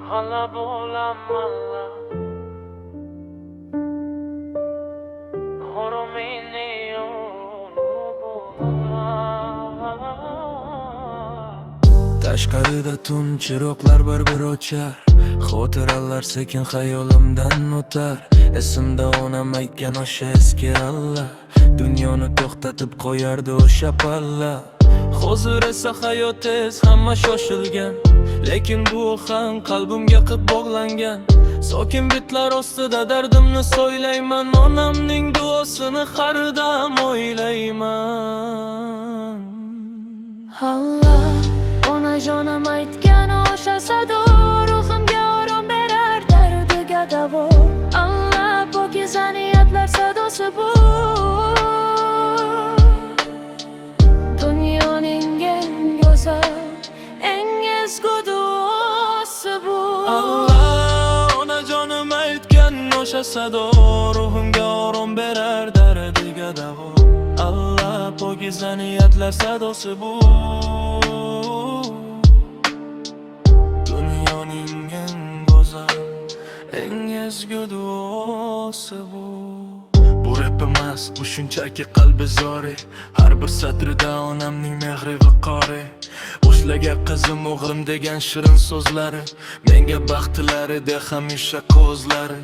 Hala bo'lam alla Horo meni Tashqarida tun chiroqlar bir o'char, xotiralar sekin xayolimdan o'tar. Esimda onam aytgan o'sha eski alla, dunyoni to'xtatib qo'yardi o'sha palla. Hozir esa hayot tez, hamma shoshilgan, lekin bu ham qalbimga qilib bog'langan. Sokin bitlar ostida dardimni so'ylayman, onamning duosini har dam o'ylayman. Allah, onajonim aytgan o'sha sado ruhimga orom berar, dardiga davo. Allah, pokiza niyatlar sadosi bu, dunyoning eng go'zal, eng ezgu duosi bu. Allah, onajonim aytgan o'sha sado ruhimga orom berar, dardiga davo. Allah, pokiza niyatlar sadosi bu, dunyoning eng go'zal, eng ezgu duosi bu. Bu rap emas, bu shunchaki qalbi zori, har bir satrida onamning mehri va qori. O'shlaga qizim o'g'lim degan shirin so'zlari, menga baxtlari hamisha ko'zlari.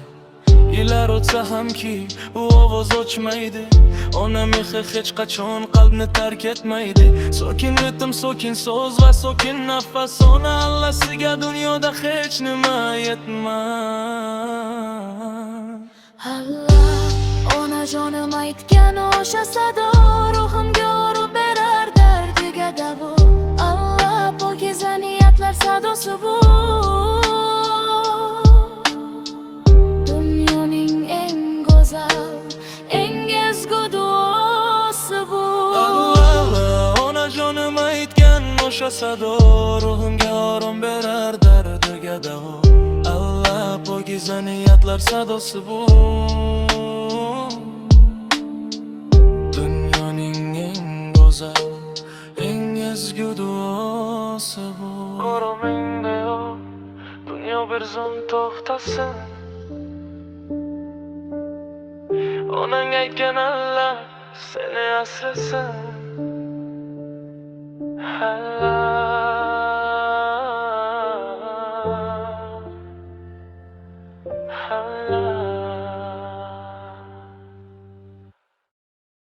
Yillar o'tsa hamki u ovoz ochmaydi, onam hech qachon qalbni tark etmaydi. Sokin ritm, sokin so'z va sokin nafas, ona allasiga dunyoda hech nima yetmas. Allah, onajonim aytgan o'sha sado ruhimga orom berar, dardiga davo. Allah, pokiza niyatlar sadosi bu, dunyoning eng go'zal, eng ezgu duosi bu. Allah, onajonim aytgan o'sha sado ruhimga orom berar, dardiga davo. Allah, pokiza niyatlar sadosi bu, dunyoning eng go'zal, eng ezgu duosi bu. Qoromingda yo'q dunyo bir zum to'xtasin. Onang aytgan alla seni asrasin. Alla